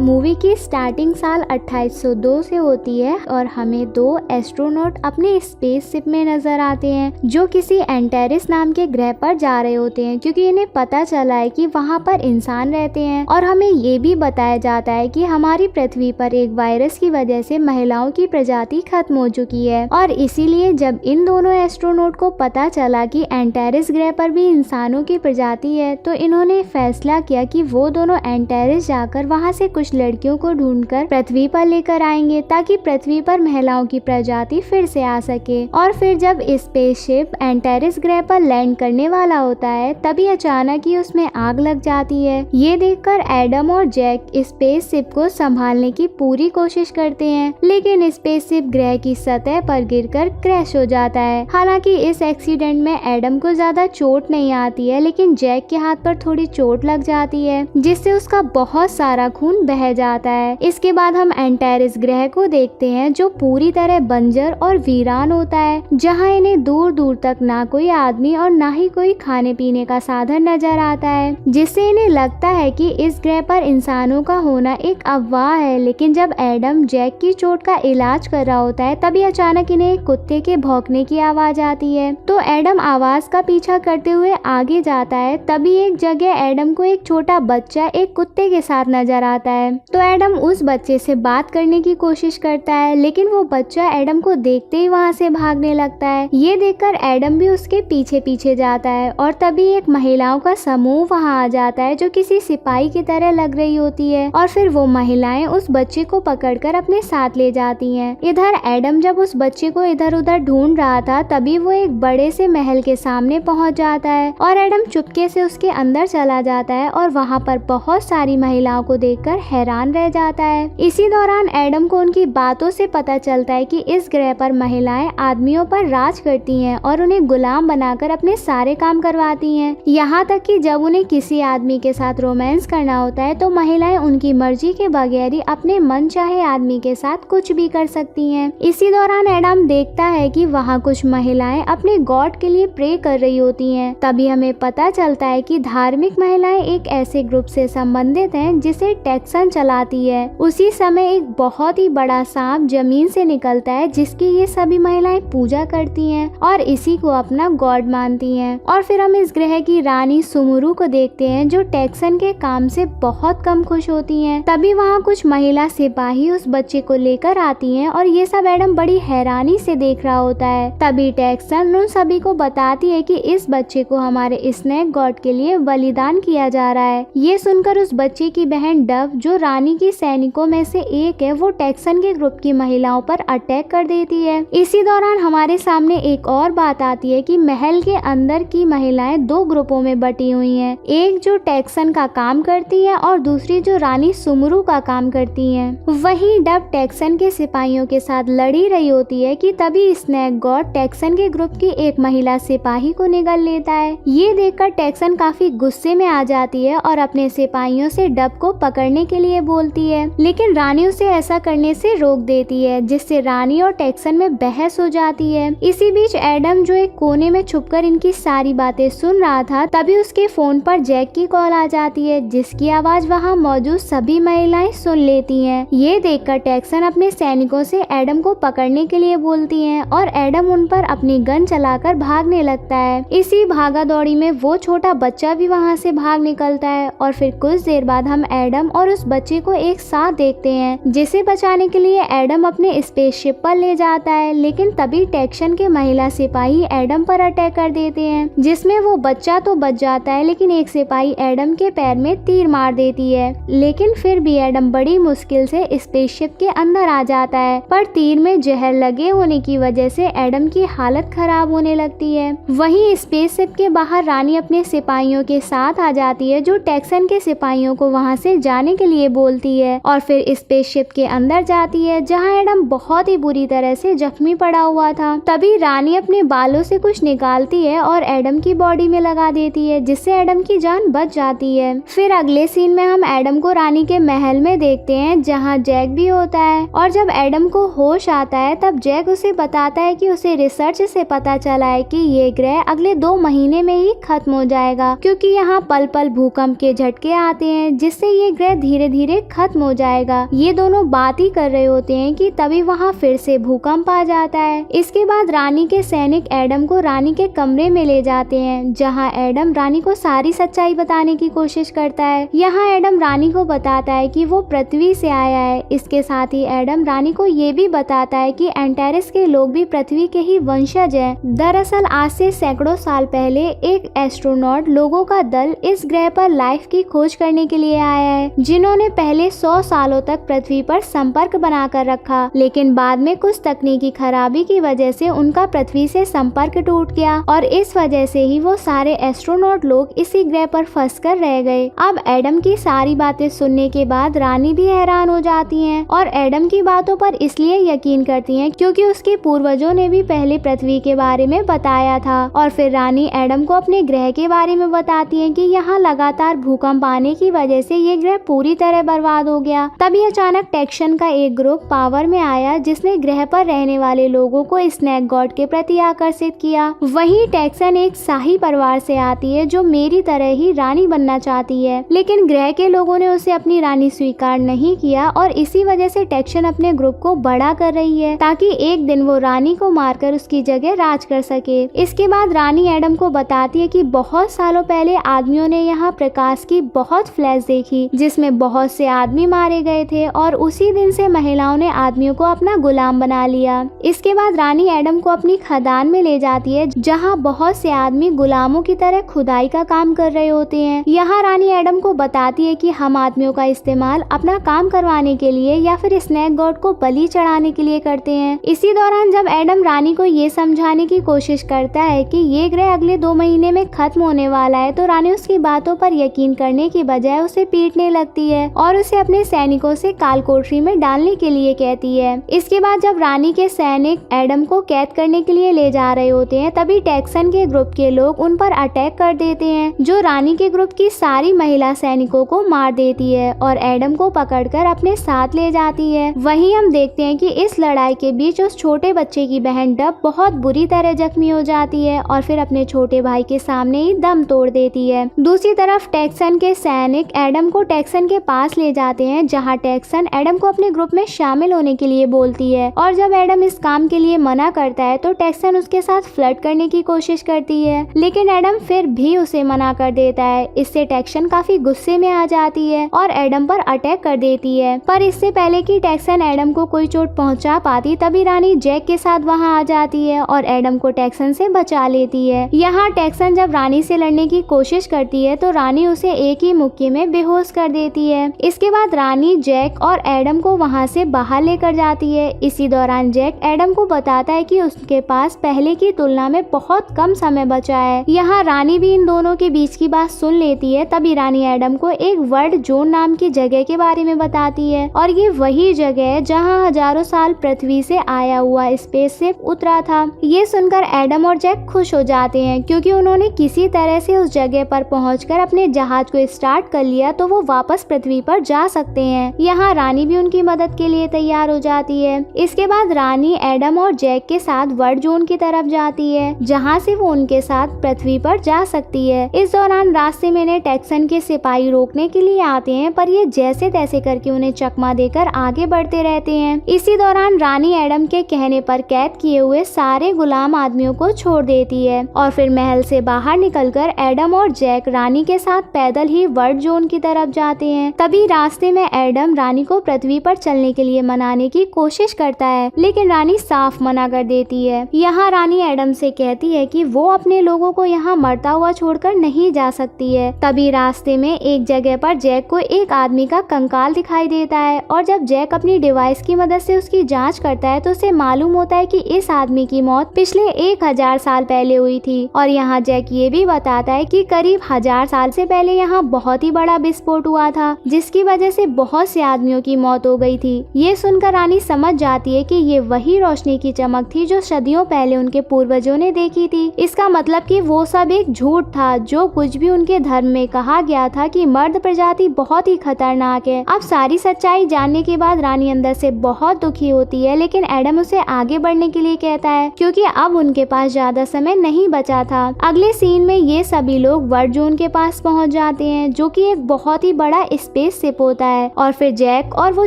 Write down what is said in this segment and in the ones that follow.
Movie की starting साल 2802 से होती है और हमें दो एस्ट्रोनॉट अपने स्पेसशिप में नजर आते हैं जो किसी एंटेरिस नाम के ग्रह पर जा रहे होते हैं, क्योंकि इन्हें पता चला है कि वहां पर इंसान रहते हैं। और हमें ये भी बताया जाता है कि हमारी पृथ्वी पर एक वायरस की वजह से महिलाओं की प्रजाति खत्म हो चुकी है, और इसीलिए जब इन दोनों एस्ट्रोनॉट को पता चला कि एंटेरिस ग्रह पर भी इंसानों की प्रजाति है, तो इन्होंने फैसला किया कि वो दोनों एंटेरिस जाकर वहां से कुछ लड़कियों को ढूंढकर पृथ्वी पर लेकर आएंगे ताकि पृथ्वी पर महिलाओं की प्रजाति फिर से आ सके। और फिर जब स्पेसशिप एंटेरिस ग्रह पर लैंड करने वाला होता है, तभी अचानक ही उसमें आग लग जाती है। ये देखकर एडम और जैक स्पेसशिप को संभालने की पूरी कोशिश करते हैं, लेकिन स्पेसशिप ग्रह की सतह पर गिरकर क्रैश हो जाता है। हालांकि इस एक्सीडेंट में एडम को ज्यादा चोट नहीं आती है, लेकिन जैक के हाथ पर थोड़ी चोट लग जाती है जिससे उसका बहुत सारा खून बह जाता है। इसके बाद हम एंटेरिस ग्रह को देखते हैं जो पूरी तरह बंजर और वीरान होता है, जहां इन्हें दूर दूर तक ना कोई आदमी और ना ही कोई खाने पीने का साधन नजर आता है, जिससे इन्हें लगता है कि इस ग्रह पर इंसानों का होना एक अफवाह है। लेकिन जब एडम जैक की चोट का इलाज कर रहा होता है, तभी अचानक इन्हें एक कुत्ते के भौंकने की आवाज आती है। तो एडम आवाज का पीछा करते हुए आगे जाता है। तभी एक जगह एडम को एक छोटा बच्चा एक कुत्ते के साथ नजर आता है। तो एडम उस बच्चे से बात करने की कोशिश करता है, लेकिन वो बच्चा एडम को देखते ही वहाँ से भागने लगता है। ये देखकर एडम भी उसके पीछे पीछे जाता है और तभी एक महिलाओं का समूह वहाँ आ जाता है जो किसी सिपाही की तरह लग रही होती है, और फिर वो महिलाएं उस बच्चे को पकड़कर अपने साथ ले जाती हैं। इधर एडम जब उस बच्चे को इधर उधर ढूंढ रहा था, तभी वो एक बड़े से महल के सामने पहुंच जाता है और एडम चुपके से उसके अंदर चला जाता है और वहाँ पर बहुत सारी महिलाओं को देखकर हैरान रह जाता है। इसी दौरान एडम को उनकी बातों से पता चलता है कि इस ग्रह पर महिलाएं आदमियों पर राज करती हैं और उन्हें गुलाम बनाकर अपने सारे काम करवाती हैं। यहाँ तक कि जब उन्हें किसी आदमी के साथ रोमांस करना होता है, तो महिलाएं उनकी मर्जी के बगैर ही अपने मन चाहे आदमी के साथ कुछ भी कर सकती हैं। इसी दौरान एडम देखता है कि वहाँ कुछ महिलाएं अपने गॉड के लिए प्रे कर रही होती हैं। तभी हमें पता चलता है कि धार्मिक महिलाएं एक ऐसे ग्रुप से संबंधित हैं जिसे टेक्सन चलाती है। उसी समय एक बहुत ही बड़ा सांप जमीन से निकलता है जिसकी ये सभी महिलाएं पूजा करती हैं और इसी को अपना गॉड मानती हैं। और फिर हम इस ग्रह की रानी सुमुरु को देखते हैं जो टेक्सन के काम से बहुत कम खुश होती हैं। तभी वहाँ कुछ महिला सिपाही उस बच्चे को लेकर आती हैं और ये सब एडम बड़ी हैरानी से देख रहा होता है। तभी टेक्सन उन सभी को बताती है कि इस बच्चे को हमारे स्नेक गॉड के लिए बलिदान किया जा रहा है। ये सुनकर उस बच्चे की बहन डव, जो रानी की सैनिकों में से एक है, वो टेक्सन के ग्रुप की महिलाओं पर अटैक कर देती है। इसी दौरान हमारे सामने एक और बात आती है कि महल के अंदर की महिलाएं दो ग्रुपों में बटी हुई हैं, एक जो टेक्सन का काम करती है और दूसरी जो रानी सुमुरु का काम करती है। वहीं डव टेक्सन के सिपाहियों के साथ लड़ी रही होती है कि तभी स्नेक गॉड टेक्सन के ग्रुप की एक महिला सिपाही को निगल लेता है। ये देखकर टेक्सन काफी गुस्से में आ जाती है और अपने सिपाहियों से डव को पकड़ने के लिए बोलती है, लेकिन रानी उसे ऐसा करने से रोक देती है, जिससे रानी और टेक्सन में बहस हो जाती है। इसी बीच एडम, जो एक कोने में छुपकर इनकी सारी बातें सुन रहा था, तभी उसके फोन पर जैक की कॉल आ जाती है, जिसकी आवाज वहाँ मौजूद सभी महिलाएं सुन लेती हैं। ये देखकर टेक्सन अपने सैनिकों से एडम को पकड़ने के लिए बोलती हैं और एडम उन पर अपनी गन चलाकर भागने लगता है। इसी भागा दौड़ी में वो छोटा बच्चा भी वहाँ से भाग निकलता है और फिर कुछ देर बाद हम एडम और उस बच्चे को एक साथ देखते हैं, जिसे बचाने के लिए एडम अपने स्पेसशिप पर ले जाता है। लेकिन तभी टेक्सन के महिला सिपाही एडम पर अटैक कर देते हैं, जिसमें वो बच्चा तो बच जाता है, लेकिन एक सिपाही एडम के पैर में तीर मार देती है। लेकिन फिर भी एडम बड़ी मुश्किल से स्पेसशिप के अंदर आ जाता है, पर तीर में जहर लगे होने की वजह से एडम की हालत खराब होने लगती है। वहीं स्पेसशिप के बाहर रानी अपने सिपाहियों के साथ आ जाती है, जो टेक्सन के सिपाहियों को वहां से जाने के लिए बोलती है और फिर स्पेसशिप के अंदर जाती है, जहां एडम बहुत ही बुरी तरह से जख्मी पड़ा हुआ था। तभी रानी अपने बालों से कुछ निकालती है और एडम की बॉडी में लगा देती है, जिससे एडम की जान बच जाती है। फिर अगले सीन में हम एडम को रानी के महल में देखते हैं, जहां जैक भी होता है। और जब एडम को होश आता है, तब जैक उसे बताता है कि उसे रिसर्च से पता चला है कि ये ग्रह अगले 2 महीने में ही खत्म हो जाएगा, क्योंकि यहाँ पल पल भूकंप के झटके आते हैं, जिससे ये ग्रह धीरे धीरे खत्म हो जाएगा। ये दोनों बात ही कर रहे होते हैं कि तभी वहाँ फिर से भूकंप आ जाता है। इसके बाद रानी के सैनिक एडम को रानी के कमरे में ले जाते हैं, जहाँ एडम रानी को सारी सच्चाई बताने की कोशिश करता है। यहाँ एडम रानी को बताता है कि वो पृथ्वी से आया है। इसके साथ ही एडम रानी को ये भी बताता है कि एंटेरिस के लोग भी पृथ्वी के ही वंशज हैं। दरअसल आज से सैकड़ों साल पहले एक एस्ट्रोनॉट लोगों का दल इस ग्रह पर लाइफ की खोज करने के लिए आया है, जिन्होंने पहले 100 सालों तक पृथ्वी पर संपर्क बनाकर रखा, लेकिन बाद में कुछ तकनीकी खराबी की वजह से उनका पृथ्वी से संपर्क टूट गया और इस वजह से ही वो सारे एस्ट्रोनॉट लोग इसी ग्रह पर फंस कर रह गए। अब एडम की सारी बातें सुनने के बाद रानी भी हैरान हो जाती हैं और एडम की बातों पर इसलिए यकीन करती हैं क्योंकि उसके पूर्वजों ने भी पहले पृथ्वी के बारे में बताया था। और फिर रानी एडम को अपने ग्रह के बारे में बताती है कि यहाँ लगातार भूकंप आने की वजह से ये ग्रह पूरी तरह बर्बाद हो गया। तभी अचानक टेक्सन का एक ग्रुप पावर में आया, जिसने ग्रह पर रहने वाले लोगों को स्नेक गॉड के प्रति आकर्षित किया। वहीं टेक्सन एक शाही परिवार से आती है जो मेरी तरह ही रानी बनना चाहती है, लेकिन ग्रह के लोगों ने उसे अपनी रानी स्वीकार नहीं किया और इसी वजह से टेक्सन अपने ग्रुप को बड़ा कर रही है ताकि एक दिन वो रानी को मारकर उसकी जगह राज कर सके। इसके बाद रानी एडम को बताती है कि बहुत सालों पहले आदमियों ने यहाँ प्रकाश की बहुत फ्लैश देखी जिसमें बहुत से आदमी मारे गए थे और उसी दिन से महिलाओं ने आदमियों को अपना गुलाम बना लिया। इसके बाद रानी एडम को अपनी खदान में ले जाती है जहाँ बहुत से आदमी गुलामों की तरह खुदाई का काम कर रहे होते हैं। यहाँ रानी एडम को बताती है कि हम आदमियों का इस्तेमाल अपना काम करवाने के लिए या फिर स्नेक गॉड को बलि चढ़ाने के लिए करते हैं। इसी दौरान जब एडम रानी को ये समझाने की कोशिश करता है कि ये ग्रह अगले 2 महीने में खत्म होने वाला है, तो रानी उसकी बातों पर यकीन करने की बजाय उसे पीटने लगती है और उसे अपने सैनिकों से कालकोठरी में डालने के लिए कहती है। इसके बाद जब रानी के सैनिक एडम को कैद करने के लिए ले जा रहे होते हैं, तभी टेक्सन के ग्रुप के लोग उन पर अटैक कर देते हैं, जो रानी के ग्रुप की सारी महिला सैनिकों को मार देती है और एडम को पकड़कर अपने साथ ले जाती है। वहीं हम देखते हैं कि इस लड़ाई के बीच उस छोटे बच्चे की बहन डब बहुत बुरी तरह जख्मी हो जाती है और फिर अपने छोटे भाई के सामने ही दम तोड़ देती है। दूसरी तरफ टेक्सन के सैनिक एडम को टेक्सन के पास ले जाते हैं, जहां टेक्सन एडम को अपने ग्रुप में शामिल होने के लिए बोलती है और जब एडम इस काम के लिए मना करता है तो टेक्सन उसके साथ फ्लर्ट करने की कोशिश करती है, लेकिन एडम फिर भी उसे मना कर देता है। इससे टेक्सन काफी गुस्से में आ जाती है और एडम पर अटैक कर देती है, पर इससे पहले कि टेक्सन एडम को कोई चोट पहुंचा पाती तभी रानी जैक के साथ वहां आ जाती है और एडम को टेक्सन से बचा लेती है। यहाँ टेक्सन जब रानी से लड़ने की कोशिश करती है तो रानी उसे एक ही मुक्के में बेहोश कर देती है। इसके बाद रानी जैक और एडम को वहाँ से बाहर लेकर जाती है। इसी दौरान जैक एडम को बताता है कि उसके पास पहले की तुलना में बहुत कम समय बचा है। यहाँ रानी भी इन दोनों के बीच की बात सुन लेती है। तभी रानी एडम को एक वर्ल्ड जोन नाम की जगह के बारे में बताती है और ये वही जगह है जहाँ हजारों साल पृथ्वी से आया हुआ स्पेसशिप उतरा था। ये सुनकर एडम और जैक खुश हो जाते हैं क्योंकि उन्होंने किसी तरह से उस जगह पर पहुंचकर अपने जहाज को स्टार्ट कर लिया तो वो वापस पृथ्वी पर जा सकते हैं। यहाँ रानी भी उनकी मदद के लिए तैयार हो जाती है। इसके बाद रानी एडम और जैक के साथ वर्ल्ड जोन की तरफ जाती है, जहाँ से वो उनके साथ पृथ्वी पर जा सकती है। इस दौरान रास्ते में टेक्सन के सिपाही रोकने के लिए आते हैं, पर ये जैसे तैसे करके उन्हें चकमा देकर आगे बढ़ते रहते हैं। इसी दौरान रानी एडम के कहने पर कैद किए हुए सारे गुलाम आदमियों को छोड़ देती है और फिर महल से बाहर निकलकर एडम और जैक रानी के साथ पैदल ही वर्ल्ड जोन की तरफ जाते हैं। तभी रास्ते में एडम रानी को पृथ्वी पर चलने के लिए मनाने की कोशिश करता है, लेकिन रानी साफ मना कर देती है। यहाँ रानी एडम से कहती है कि वो अपने लोगों को यहाँ मरता हुआ छोड़कर नहीं जा सकती है। तभी रास्ते में एक जगह पर जैक को एक आदमी का कंकाल दिखाई देता है और जब जैक अपनी डिवाइस की मदद से उसकी जांच करता है तो उसे मालूम होता है कि इस आदमी की मौत पिछले 1000 साल पहले हुई थी। और यहाँ जैक ये भी बताता है कि करीब 1000 साल से पहले यहाँ बहुत ही बड़ा विस्फोट हुआ था, जिसकी वजह से बहुत से आदमियों की मौत हो गई थी। ये सुनकर रानी समझ जाती है कि ये वही रोशनी की चमक थी जो सदियों पहले उनके पूर्वजों ने देखी थी। इसका मतलब कि वो सब एक झूठ था। जो कुछ भी उनके धर्म में कहा गया था कि मर्द प्रजाति बहुत ही खतरनाक है। अब सारी सच्चाई जानने के बाद रानी अंदर से बहुत दुखी होती है, लेकिन एडम उसे आगे बढ़ने के लिए कहता है क्योंकि अब उनके पास ज्यादा समय नहीं बचा था। अगले सीन में ये सभी लोग वर्ल्ड जोन के पास पहुंच जाते हैं, जो कि एक बहुत ही बड़ा स्पेस स्पेसशिप होता है और फिर जैक और वो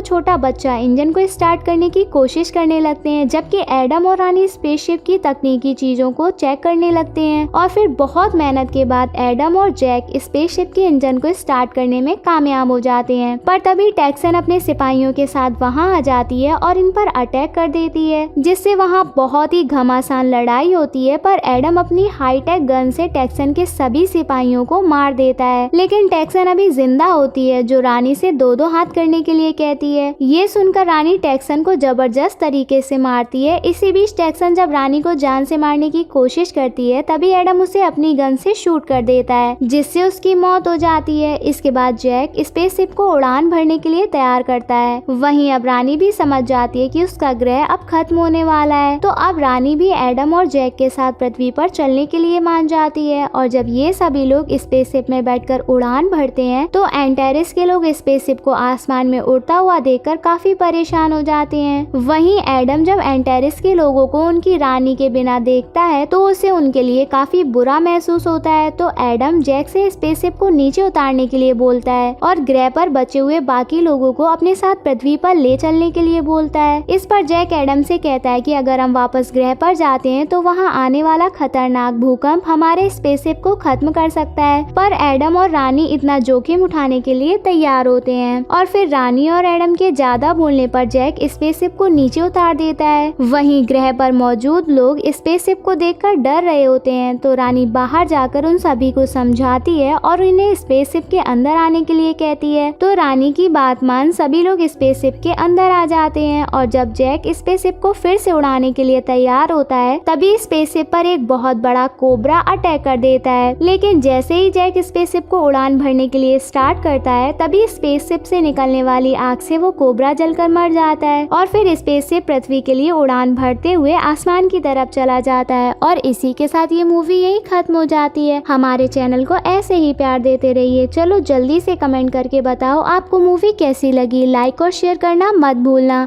छोटा बच्चा इंजन को स्टार्ट करने की कोशिश करने लगते हैं, जबकि एडम और रानी स्पेसशिप की तकनीकी चीजों को चेक करने लगते हैं। और फिर बहुत मेहनत के बाद एडम और जैक स्पेसशिप के इंजन को स्टार्ट करने में कामयाब हो जाते हैं। पर तभी टेक्सन अपने सिपाहियों के साथ वहां आ जाती है और इन पर अटैक कर देती है, जिससे वहां बहुत ही घमासान लड़ाई होती है। पर एडम अपनी हाईटेक गन से टेक्सन के सभी सिपाहियों को मार देता है, लेकिन टेक्सन अभी जिंदा होती है, जो रानी से दो दो हाथ करने के लिए कहती है। ये सुनकर रानी टेक्सन को जबरदस्त तरीके से मारती है। इसी बीच टेक्सन जब रानी को जान से मारने की कोशिश करती है, तभी एडम उसे अपनी गन से शूट कर देता है, जिससे उसकी मौत हो जाती है। इसके बाद जैक स्पेसशिप को उड़ान भरने के लिए तैयार करता है। वहीं अब रानी भी समझ जाती है कि उसका ग्रह अब खत्म होने वाला है, तो अब रानी भी एडम और जैक के साथ पृथ्वी पर चलने के लिए मान जाती है। और जब ये सभी लोग स्पेसशिप में बैठकर उड़ान भरते हैं, तो एंटेरिस के लोग स्पेसशिप को आसमान में उड़ता हुआ देखकर काफी परेशान हो जाते हैं। वहीं एडम जब एंटेरिस के लोगों को उनकी रानी के बिना देखता है, तो उसे उनके लिए काफी बुरा महसूस होता है। तो एडम जैक से स्पेसशिप को नीचे उतारने के लिए बोलता है और ग्रह पर बचे हुए बाकी लोगों को अपने साथ पृथ्वी पर ले चलने के लिए बोलता है। इस पर जैक एडम से कहता है कि अगर हम वापस ग्रह पर जाते हैं तो वहां आने वाला खतरनाक भूकंप हमारे स्पेसशिप को खत्म कर सकता है। पर एडम और रानी इतना जोखिम उठाने के लिए तैयार होते हैं और फिर रानी और एडम के ज्यादा बोलने पर जैक स्पेसशिप को नीचे उतार देता है। वहीं ग्रह पर मौजूद लोग स्पेसशिप को देखकर डर रहे होते हैं, तो रानी बाहर जाकर उन सभी को समझाती है और उन्हें स्पेसशिप के अंदर आने के लिए कहती है। तो रानी की बात मान सभी लोग स्पेसशिप के अंदर आ जाते हैं और जब जैक स्पेसशिप को फिर से उड़ाने के लिए तैयार होता है, तभी स्पेसशिप पर एक बहुत बड़ा कोबरा अटैक कर देता है। लेकिन जैसे ही जैक स्पेसशिप को उड़ान भरने के लिए स्टार्ट करता है, तभी स्पेसशिप से निकलने वाली आग से वो कोबरा जलकर मर जाता है और फिर स्पेसशिप पृथ्वी के लिए उड़ान भरते हुए आसमान की तरफ चला जाता है। और इसी के साथ ये मूवी यही खत्म हो जाती है। हमारे चैनल को ऐसे ही प्यार देते रहिए। चलो जल्दी से कमेंट करके बताओ आपको मूवी कैसी लगी। लाइक और शेयर करना मत भूलना।